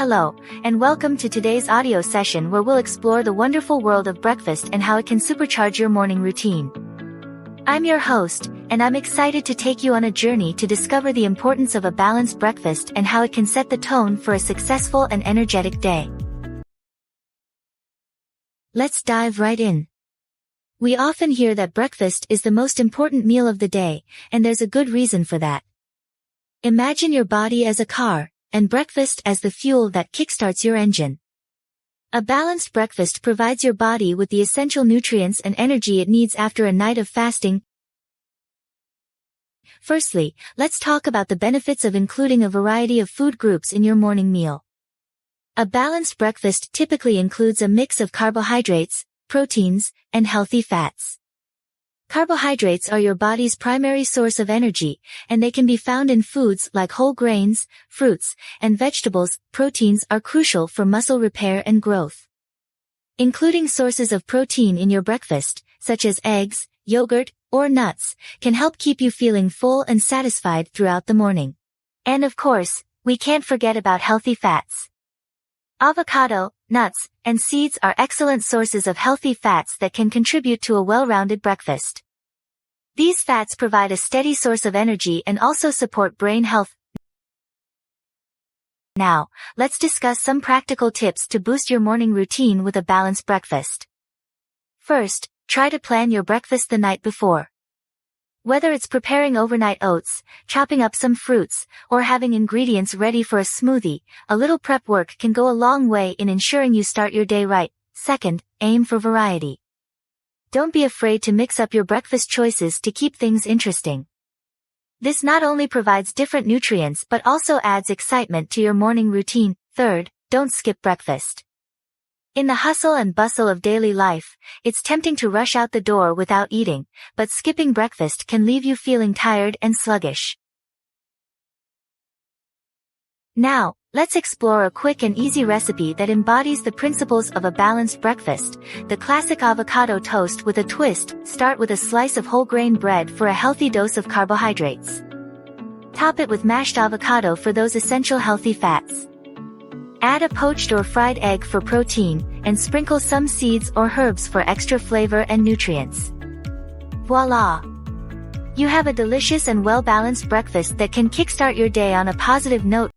Hello, and welcome to today's audio session where we'll explore the wonderful world of breakfast and how it can supercharge your morning routine. I'm your host, and I'm excited to take you on a journey to discover the importance of a balanced breakfast and how it can set the tone for a successful and energetic day. Let's dive right in. We often hear that breakfast is the most important meal of the day, and there's a good reason for that. Imagine your body as a car, and breakfast as the fuel that kickstarts your engine. A balanced breakfast provides your body with the essential nutrients and energy it needs after a night of fasting. Firstly, let's talk about the benefits of including a variety of food groups in your morning meal. A balanced breakfast typically includes a mix of carbohydrates, proteins, and healthy fats. Carbohydrates are your body's primary source of energy, and they can be found in foods like whole grains, fruits, and vegetables. Proteins are crucial for muscle repair and growth. Including sources of protein in your breakfast, such as eggs, yogurt, or nuts, can help keep you feeling full and satisfied throughout the morning. And of course, we can't forget about healthy fats. Avocado, nuts, and seeds are excellent sources of healthy fats that can contribute to a well-rounded breakfast. These fats provide a steady source of energy and also support brain health. Now, let's discuss some practical tips to boost your morning routine with a balanced breakfast. First, try to plan your breakfast the night before. Whether it's preparing overnight oats, chopping up some fruits, or having ingredients ready for a smoothie, a little prep work can go a long way in ensuring you start your day right. Second, aim for variety. Don't be afraid to mix up your breakfast choices to keep things interesting. This not only provides different nutrients but also adds excitement to your morning routine. Third, don't skip breakfast. In the hustle and bustle of daily life, it's tempting to rush out the door without eating, but skipping breakfast can leave you feeling tired and sluggish. Now, let's explore a quick and easy recipe that embodies the principles of a balanced breakfast, the classic avocado toast with a twist. Start with a slice of whole grain bread for a healthy dose of carbohydrates. Top it with mashed avocado for those essential healthy fats. Add a poached or fried egg for protein, and sprinkle some seeds or herbs for extra flavor and nutrients. Voila! You have a delicious and well-balanced breakfast that can kickstart your day on a positive note.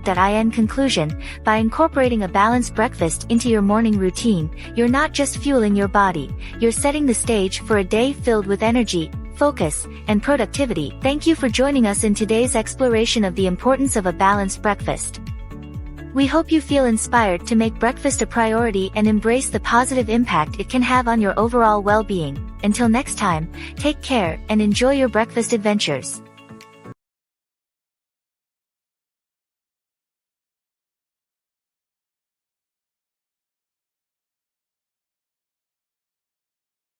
In conclusion, by incorporating a balanced breakfast into your morning routine, you're not just fueling your body, you're setting the stage for a day filled with energy, focus, and productivity. Thank you for joining us in today's exploration of the importance of a balanced breakfast. We hope you feel inspired to make breakfast a priority and embrace the positive impact it can have on your overall well-being. Until next time, take care and enjoy your breakfast adventures.